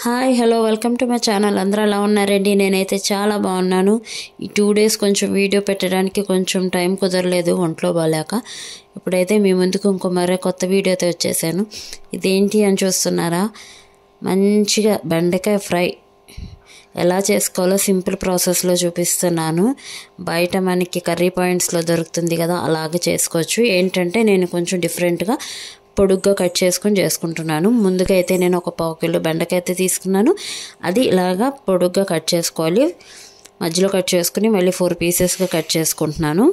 Hi hello welcome to my channel. అందరూ ఎలా ఉన్నారండి? నేనైతే చాలా బాగున్నాను. ఈ 2 డేస్ కొంచెం వీడియో పెట్టడానికి కొంచెం టైం కుదరలేదు, ఒంట్లో బాగాలేక. ఇప్పుడైతే మీ ముందుకు ఇంకో మరో కొత్త వీడియోతో వచ్చేసాను. ఇదేంటి అని చూస్తున్నారా? మంచిగా బెండకాయ ఫ్రై ఎలా చేసుకోవాలో సింపుల్ ప్రాసెస్లో చూపిస్తున్నాను. బయట మనకి కర్రీ పాయింట్స్లో దొరుకుతుంది కదా, అలాగే చేసుకోవచ్చు. ఏంటంటే నేను కొంచెం డిఫరెంట్గా పొడుగ్గా కట్ చేసుకుంటున్నాను. ముందుగా అయితే నేను ఒక 1/2 కిలో బెండకాయ అయితే తీసుకున్నాను. అది ఇలాగా పొడుగ్గా కట్ చేసుకోవాలి. మధ్యలో కట్ చేసుకుని మళ్ళీ 4 పీసెస్గా కట్ చేసుకుంటున్నాను.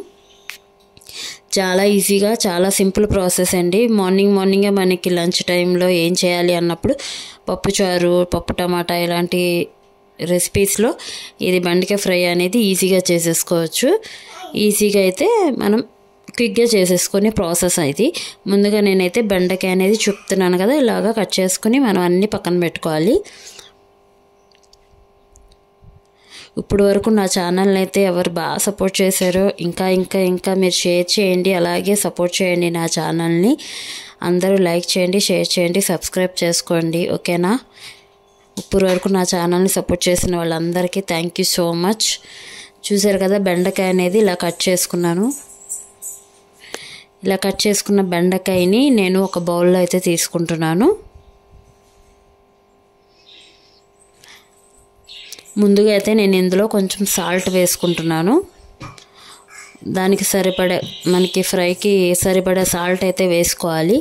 చాలా ఈజీగా, చాలా సింపుల్ ప్రాసెస్ అండి. మార్నింగే మనకి లంచ్ టైంలో ఏం చేయాలి అన్నప్పుడు పప్పుచారు, పప్పు టమాటా ఇలాంటి రెసిపీస్లో ఇది బెండకాయ ఫ్రై అనేది ఈజీగా చేసేసుకోవచ్చు. ఈజీగా అయితే మనం క్విక్గా చేసేసుకునే ప్రాసెస్ అయితే. ముందుగా నేనైతే బెండకాయ అనేది చూపుతున్నాను కదా, ఇలాగా కట్ చేసుకుని మనం అన్నీ పక్కన పెట్టుకోవాలి. ఇప్పుడు వరకు నా ఛానల్ని అయితే ఎవరు బాగా సపోర్ట్ చేశారో ఇంకా మీరు షేర్ చేయండి, అలాగే సపోర్ట్ చేయండి నా ఛానల్ని. అందరూ లైక్ చేయండి, షేర్ చేయండి, సబ్స్క్రైబ్ చేసుకోండి, ఓకేనా? ఇప్పుడు వరకు నా ఛానల్ని సపోర్ట్ చేసిన వాళ్ళందరికీ థ్యాంక్ యూ సో మచ్. చూసారు కదా, బెండకాయ అనేది ఇలా కట్ చేసుకున్నాను. ఇలా కట్ చేసుకున్న బెండకాయని నేను ఒక బౌల్లో అయితే తీసుకుంటున్నాను. ముందుగా అయితే నేను ఇందులో కొంచెం సాల్ట్ వేసుకుంటున్నాను. దానికి సరిపడే, మనకి ఫ్రైకి సరిపడే సాల్ట్ అయితే వేసుకోవాలి.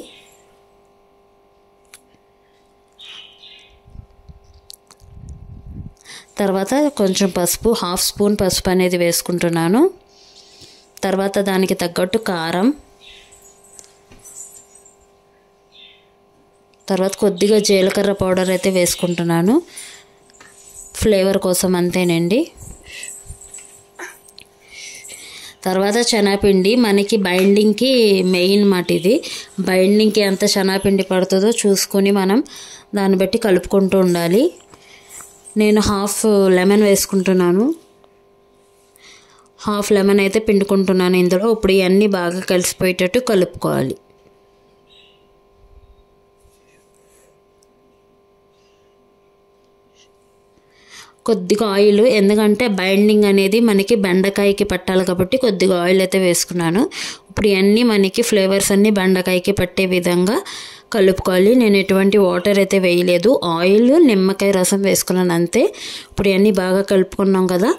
తర్వాత కొంచెం పసుపు, 1/2 స్పూన్ పసుపు అనేది వేసుకుంటున్నాను. తర్వాత దానికి తగ్గట్టు కారం, తర్వాత కొద్దిగా జీలకర్ర పౌడర్ అయితే వేసుకుంటున్నాను, ఫ్లేవర్ కోసం అంతేనండి. తర్వాత శనగపిండి, మనకి బైండింగ్కి మెయిన్ మాట ఇది. బైండింగ్కి ఎంత శనగపిండి పడుతుందో చూసుకొని మనం దాన్ని బట్టి కలుపుకుంటూ ఉండాలి. నేను 1/2 లెమన్ వేసుకుంటున్నాను. 1/2 లెమన్ అయితే పిండుకుంటున్నాను ఇందులో. ఇప్పుడు ఇవన్నీ బాగా కలిసిపోయేటట్టు కలుపుకోవాలి. కొద్దిగా ఆయిల్, ఎందుకంటే బైండింగ్ అనేది మనకి బెండకాయకి పట్టాలి కాబట్టి కొద్దిగా ఆయిల్ అయితే వేసుకున్నాను. ఇప్పుడు ఇవన్నీ మనకి ఫ్లేవర్స్ అన్నీ బెండకాయకి పట్టే విధంగా కలుపుకోవాలి. నేను ఎటువంటి వాటర్ అయితే వేయలేదు, ఆయిల్, నిమ్మకాయ రసం వేసుకున్నాను అంతే. ఇప్పుడు ఇవన్నీ బాగా కలుపుకున్నాం కదా,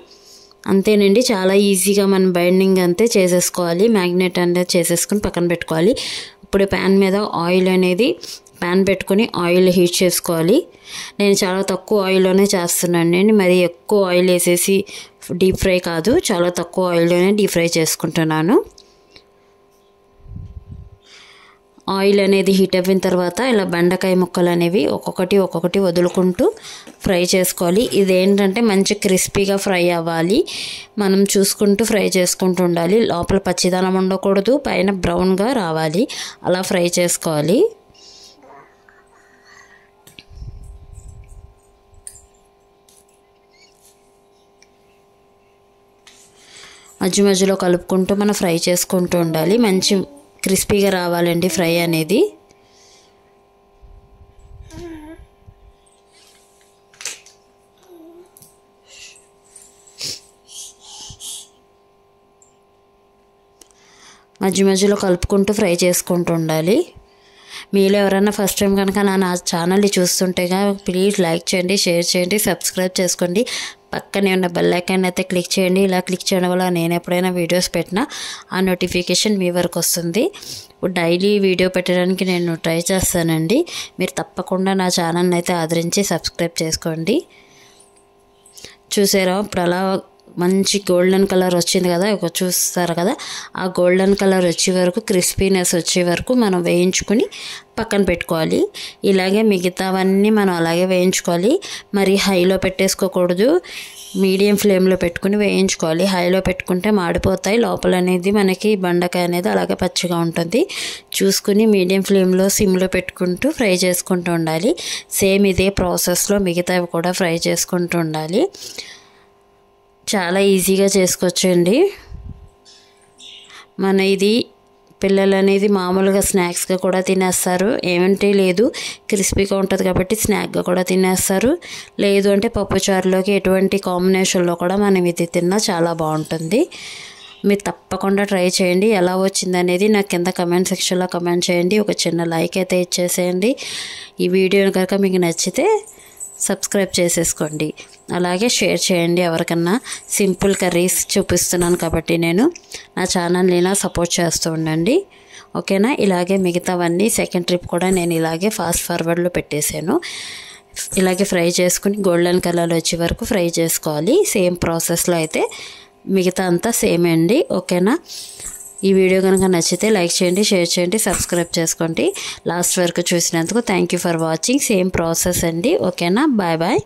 అంతేనండి. చాలా ఈజీగా మనం బైండింగ్ అంతే చేసేసుకోవాలి. మ్యాగ్నెట్ అనేది చేసేసుకుని పక్కన పెట్టుకోవాలి. ఇప్పుడు ప్యాన్ మీద ప్యాన్ పెట్టుకుని ఆయిల్ హీట్ చేసుకోవాలి. నేను చాలా తక్కువ ఆయిల్లోనే చేస్తున్నాను. మరి ఎక్కువ ఆయిల్ వేసేసి డీప్ ఫ్రై కాదు, చాలా తక్కువ ఆయిల్లోనే డీప్ ఫ్రై చేసుకుంటున్నాను. ఆయిల్ అనేది హీట్ అయిన తర్వాత ఇలా బెండకాయ ముక్కలు అనేవి ఒక్కొక్కటి వదులుకుంటూ ఫ్రై చేసుకోవాలి. ఇదేంటంటే మంచి క్రిస్పీగా ఫ్రై అవ్వాలి. మనం చూసుకుంటూ ఫ్రై చేసుకుంటూ ఉండాలి. లోపల పచ్చిదనం ఉండకూడదు, పైన బ్రౌన్గా రావాలి, అలా ఫ్రై చేసుకోవాలి. మధ్యలో కలుపుకుంటూ మనం ఫ్రై చేసుకుంటూ ఉండాలి. మంచి క్రిస్పీగా రావాలండి ఫ్రై అనేది. మధ్యలో కలుపుకుంటూ ఫ్రై చేసుకుంటూ ఉండాలి. మీలో ఎవరైనా ఫస్ట్ టైం కనుక నా ఛానల్ని చూస్తుంటేగా ప్లీజ్ లైక్ చేయండి, షేర్ చేయండి, సబ్స్క్రైబ్ చేసుకోండి. పక్కనే ఉన్న బెల్ ఐకాన్ అయితే క్లిక్ చేయండి. ఇలా క్లిక్ చేయడం వల్ల నేను ఎప్పుడైనా వీడియోస్ పెట్టినా ఆ నోటిఫికేషన్ మీ వరకు వస్తుంది. ఇప్పుడు డైలీ వీడియో పెట్టడానికి నేను ట్రై చేస్తానండి. మీరు తప్పకుండా నా ఛానల్ని అయితే ఆదరించి సబ్స్క్రైబ్ చేసుకోండి. చూసారా, ఇప్పుడు అలా మంచి గోల్డెన్ కలర్ వచ్చింది కదా, చూస్తారు కదా, ఆ గోల్డెన్ కలర్ వచ్చే వరకు, క్రిస్పీనెస్ వచ్చే వరకు మనం వేయించుకొని పక్కన పెట్టుకోవాలి. ఇలాగే మిగతావన్నీ మనం అలాగే వేయించుకోవాలి. మరి హైలో పెట్టేసుకోకూడదు, మీడియం ఫ్లేమ్లో పెట్టుకుని వేయించుకోవాలి. హైలో పెట్టుకుంటే మాడిపోతాయి, లోపల అనేది మనకి బెండకాయ అనేది అలాగే పచ్చిగా ఉంటుంది. చూసుకుని మీడియం ఫ్లేమ్లో, సిమ్లో పెట్టుకుంటూ ఫ్రై చేసుకుంటూ ఉండాలి. సేమ్ ఇదే ప్రాసెస్లో మిగతావి కూడా ఫ్రై చేసుకుంటూ ఉండాలి. చాలా ఈజీగా చేసుకోవచ్చండి. మన ఇది పిల్లలు అనేది మామూలుగా స్నాక్స్గా కూడా తినేస్తారు, ఏమంటే లేదు క్రిస్పీగా ఉంటుంది కాబట్టి స్నాక్గా కూడా తినేస్తారు. లేదు అంటే పప్పుచారులోకి ఎటువంటి కాంబినేషన్లో కూడా మనం ఇది తిన్నా చాలా బాగుంటుంది. మీరు తప్పకుండా ట్రై చేయండి. ఎలా వచ్చింది అనేది నాకు కింద కమెంట్ సెక్షన్లో కమెంట్ చేయండి. ఒక చిన్న లైక్ అయితే ఇచ్చేసేయండి. ఈ వీడియో కనుక మీకు నచ్చితే సబ్స్క్రైబ్ చేసేసుకోండి, అలాగే షేర్ చేయండి. ఎవరికన్నా సింపుల్ కర్రీస్ చూపిస్తున్నాను కాబట్టి నేను నా ఛానల్ని ఇలా సపోర్ట్ చేస్తూ ఉండండి, ఓకేనా. ఇలాగే మిగతావన్నీ సెకండ్ ట్రిప్ కూడా నేను ఇలాగే ఫాస్ట్ ఫార్వర్డ్లో పెట్టేశాను. ఇలాగే ఫ్రై చేసుకుని గోల్డెన్ కలర్ వచ్చే వరకు ఫ్రై చేసుకోవాలి. సేమ్ ప్రాసెస్లో అయితే మిగతా అంతా సేమ్ అండి, ఓకేనా. ఈ వీడియో కనుక నచ్చితే లైక్ చేయండి, షేర్ చేయండి, సబ్స్క్రైబ్ చేసుకోండి. లాస్ట్ వరకు చూసినందుకు thank you for watching. Same process అండి, ఓకేనా. Bye bye.